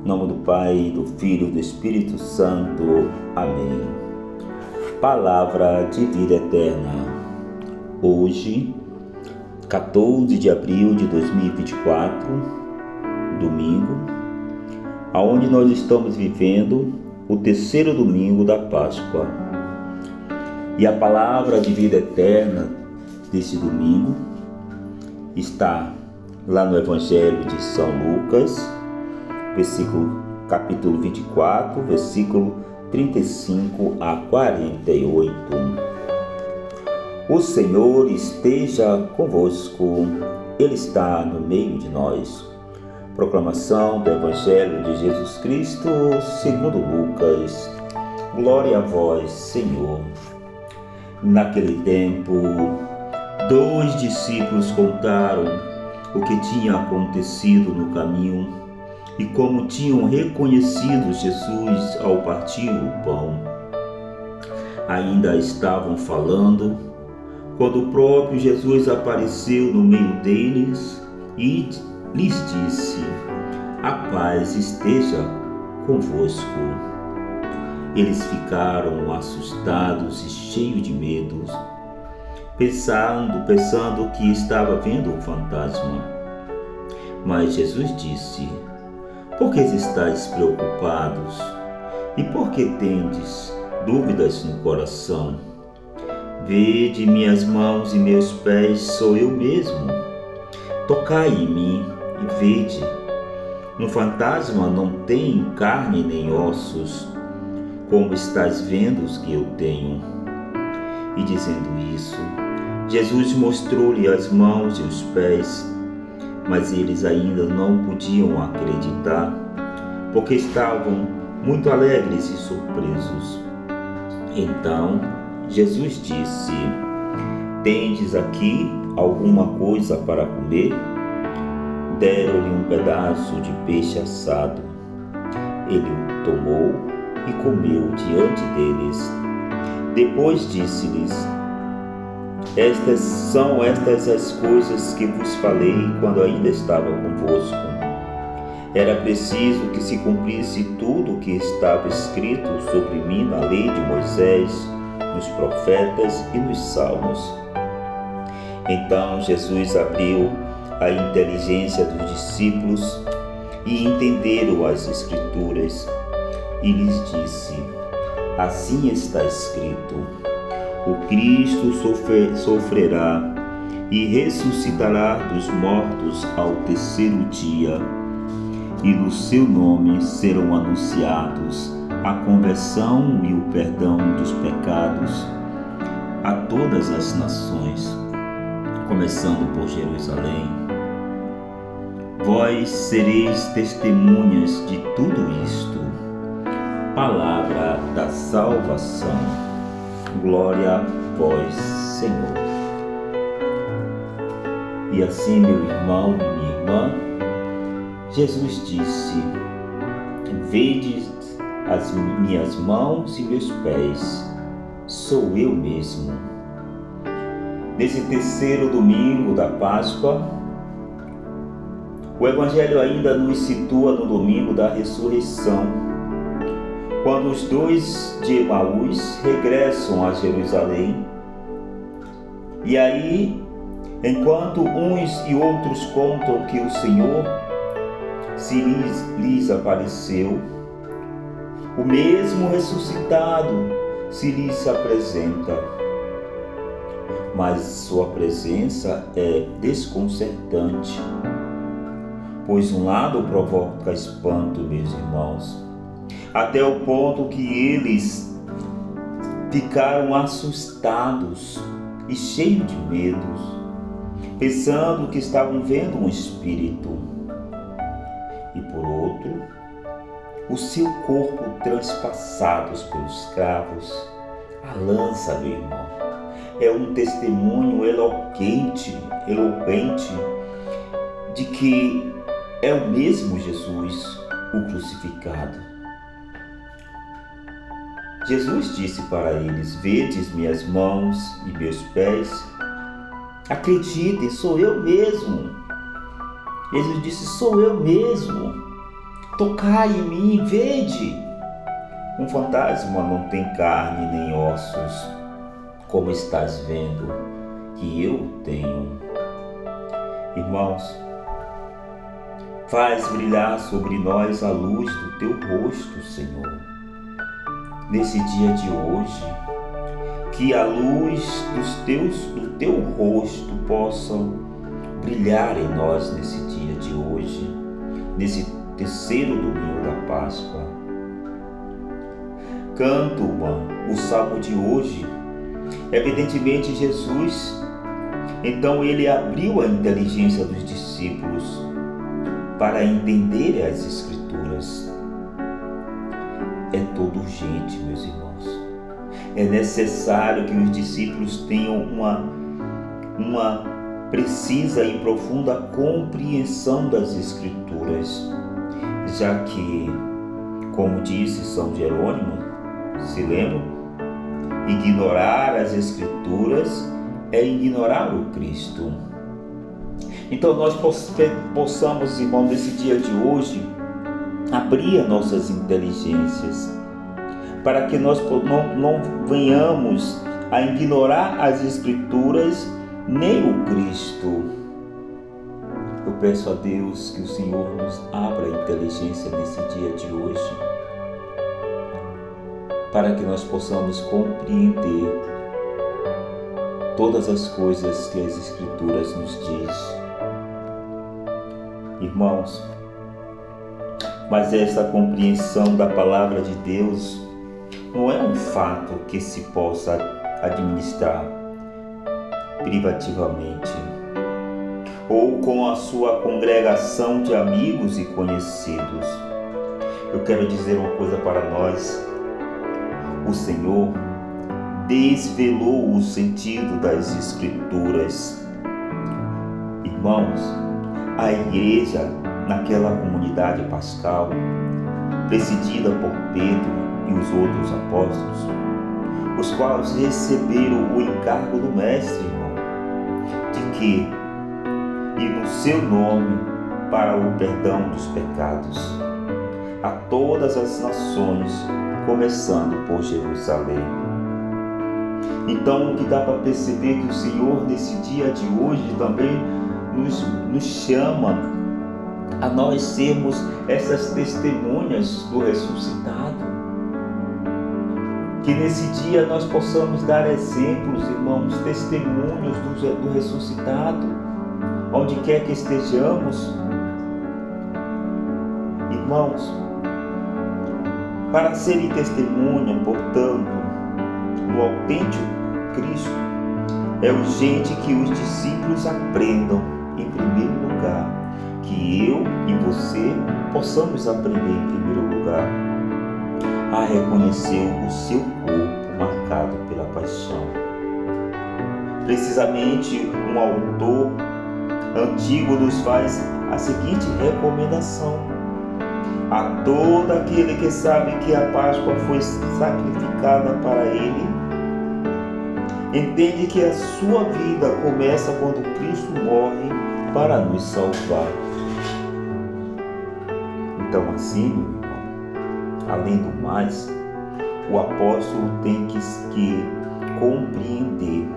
Em nome do Pai, do Filho e do Espírito Santo. Amém. Palavra de vida eterna. Hoje, 14 de abril de 2024, domingo, aonde nós estamos vivendo o terceiro domingo da Páscoa. E a palavra de vida eterna desse domingo está lá no Evangelho de São Lucas, capítulo 24, versículo 35 a 48. O Senhor esteja convosco, Ele está no meio de nós. Proclamação do Evangelho de Jesus Cristo segundo Lucas. Glória a vós, Senhor. Naquele tempo, 2 discípulos contaram o que tinha acontecido no caminho e como tinham reconhecido Jesus ao partir o pão. Ainda estavam falando quando o próprio Jesus apareceu no meio deles e lhes disse: a paz esteja convosco. Eles ficaram assustados e cheios de medo, pensando que estava vendo um fantasma. Mas Jesus disse: por que estáis preocupados? E por que tendes dúvidas no coração? Vede minhas mãos e meus pés, sou eu mesmo. Tocai em mim e vede. Um fantasma não tem carne nem ossos, como estás vendo os que eu tenho. E dizendo isso, Jesus mostrou-lhe as mãos e os pés, mas eles ainda não podiam acreditar, porque estavam muito alegres e surpresos. Então Jesus disse: tendes aqui alguma coisa para comer? Deram-lhe um pedaço de peixe assado. Ele o tomou e comeu diante deles. Depois disse-lhes: são estas as coisas que vos falei quando ainda estava convosco. Era preciso que se cumprisse tudo o que estava escrito sobre mim na lei de Moisés, nos profetas e nos salmos. Então Jesus abriu a inteligência dos discípulos e entenderam as Escrituras, e lhes disse: assim está escrito: o Cristo sofrerá e ressuscitará dos mortos ao terceiro dia, e no seu nome serão anunciados a conversão e o perdão dos pecados a todas as nações, começando por Jerusalém. Vós sereis testemunhas de tudo isto. Palavra da salvação. Glória a vós, Senhor. E assim, meu irmão e minha irmã, Jesus disse: vede as minhas mãos e meus pés, sou eu mesmo. Nesse terceiro domingo da Páscoa, o Evangelho ainda nos situa no domingo da ressurreição, quando os dois de Emaús regressam a Jerusalém. E aí, enquanto uns e outros contam que o Senhor lhes apareceu, o mesmo ressuscitado se lhes apresenta. Mas sua presença é desconcertante, pois um lado provoca espanto, meus irmãos, até o ponto que eles ficaram assustados e cheios de medo, pensando que estavam vendo um espírito. E por outro, o seu corpo transpassados pelos cravos. A lança, meu irmão, é um testemunho eloquente de que é o mesmo Jesus, o crucificado. Jesus disse para eles: vedes minhas mãos e meus pés? Acreditem, sou eu mesmo. Jesus disse: sou eu mesmo. tocai em mim, vede. Um fantasma não tem carne nem ossos, como estás vendo que eu tenho. Irmãos, faz brilhar sobre nós a luz do teu rosto, Senhor. Nesse dia de hoje, que a luz do teu rosto possa brilhar em nós nesse dia de hoje, nesse terceiro domingo da Páscoa. Canto o salmo de hoje. Evidentemente, Jesus, então ele abriu a inteligência dos discípulos para entender as Escrituras. É todo urgente, meus irmãos. É necessário que os discípulos tenham uma precisa e profunda compreensão das Escrituras, já que, como disse São Jerônimo, se lembram? Ignorar as Escrituras é ignorar o Cristo. Então nós possamos, irmão, nesse dia de hoje, abrir as nossas inteligências, para que nós não venhamos a ignorar as Escrituras nem o Cristo. Eu peço a Deus que o Senhor nos abra a inteligência nesse dia de hoje, para que nós possamos compreender todas as coisas que as Escrituras nos diz. Irmãos, mas esta compreensão da palavra de Deus não é um fato que se possa administrar privativamente ou com a sua congregação de amigos e conhecidos. Eu quero dizer uma coisa para nós. O Senhor desvelou o sentido das Escrituras. Irmãos, a igreja naquela comunidade pascal, presidida por Pedro e os outros apóstolos, os quais receberam o encargo do Mestre, irmão, de que e no seu nome para o perdão dos pecados a todas as nações, começando por Jerusalém. Então, o que dá para perceber que o Senhor, nesse dia de hoje, também nos chama a nós sermos essas testemunhas do ressuscitado. Que nesse dia nós possamos dar exemplos, irmãos, testemunhos do ressuscitado, onde quer que estejamos. Irmãos, para serem testemunha, portanto, do autêntico Cristo, é urgente que os discípulos aprendam, em primeiro lugar, que eu e você possamos aprender, em primeiro lugar, a reconhecer o seu corpo marcado pela paixão. Precisamente, um autor antigo nos faz a seguinte recomendação: a todo aquele que sabe que a Páscoa foi sacrificada para ele, entende que a sua vida começa quando Cristo morre para nos salvar. Então, assim, meu irmão, além do mais, o apóstolo tem que compreender,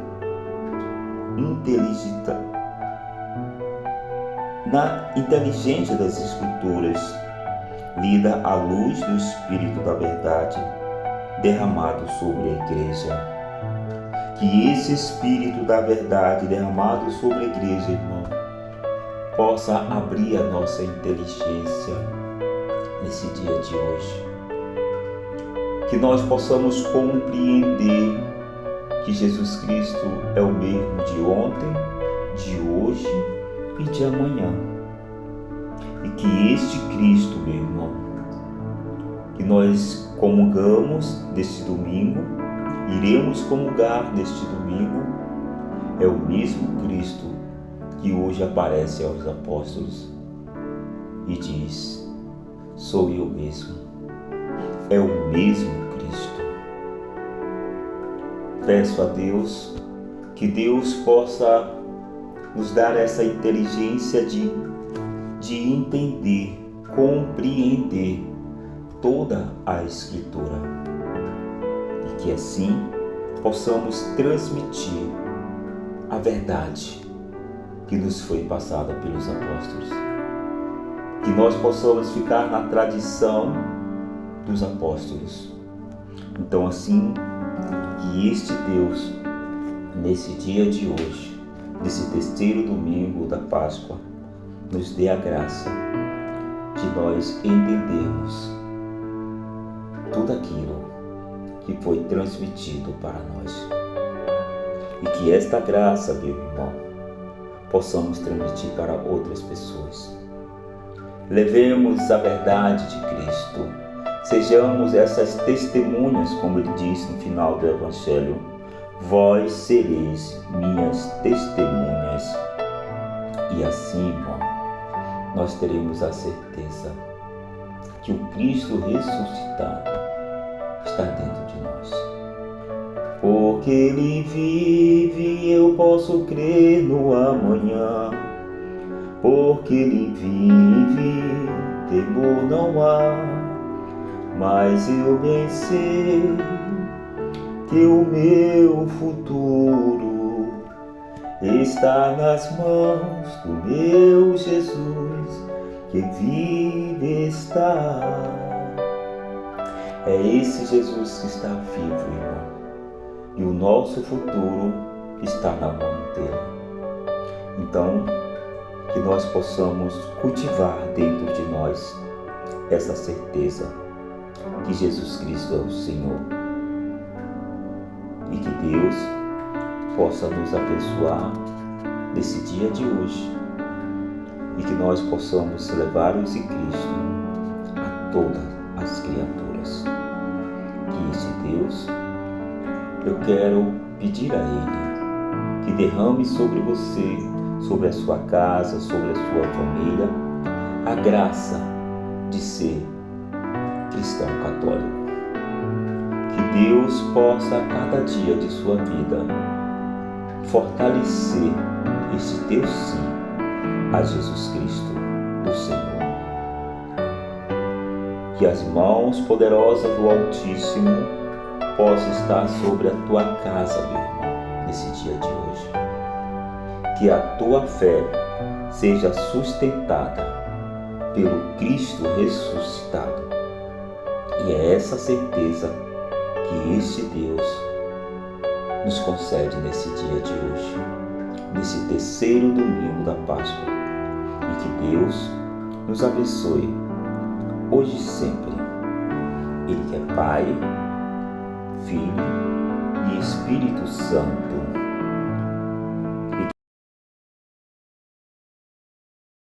na inteligência das Escrituras, lida à luz do Espírito da verdade derramado sobre a igreja. Que esse Espírito da verdade derramado sobre a igreja, irmão, possa abrir a nossa inteligência nesse dia de hoje. Que nós possamos compreender que Jesus Cristo é o mesmo de ontem, de hoje e de amanhã. E que este Cristo, meu irmão, que nós comungamos neste domingo, iremos comungar neste domingo, é o mesmo Cristo que hoje aparece aos apóstolos e diz: sou eu mesmo. É o mesmo Cristo. Peço a Deus que Deus possa nos dar essa inteligência de entender compreender toda a Escritura e que assim possamos transmitir a verdade que nos foi passada pelos apóstolos. Que nós possamos ficar na tradição dos apóstolos. Então assim, que este Deus, nesse dia de hoje, nesse terceiro domingo da Páscoa, nos dê a graça de nós entendermos tudo aquilo que foi transmitido para nós. E que esta graça, meu irmão, possamos transmitir para outras pessoas. Levemos a verdade de Cristo. Sejamos essas testemunhas, como ele diz no final do Evangelho. Vós sereis minhas testemunhas. E assim, irmão, nós teremos a certeza que o Cristo ressuscitado está dentro de nós. Porque Ele vive, eu posso crer no amanhã. Porque Ele vive, temor não há. Mas eu bem sei que o meu futuro está nas mãos do meu Jesus, que vive está. É esse Jesus que está vivo, irmão. E o nosso futuro está na mão dele. Então, que nós possamos cultivar dentro de nós essa certeza que Jesus Cristo é o Senhor. E que Deus possa nos abençoar nesse dia de hoje. E que nós possamos levar esse Cristo a todas as criaturas. Que esse Deus, eu quero pedir a Ele que derrame sobre você, sobre a sua casa, sobre a sua família, a graça de ser cristão católico. Que Deus possa a cada dia de sua vida fortalecer esse teu sim a Jesus Cristo, o Senhor. Que as mãos poderosas do Altíssimo possam estar sobre a tua casa, meu irmão, nesse dia de hoje. Que a tua fé seja sustentada pelo Cristo ressuscitado. E é essa certeza que este Deus nos concede nesse dia de hoje, nesse terceiro domingo da Páscoa. E que Deus nos abençoe hoje e sempre. Ele que é Pai, Filho e Espírito Santo.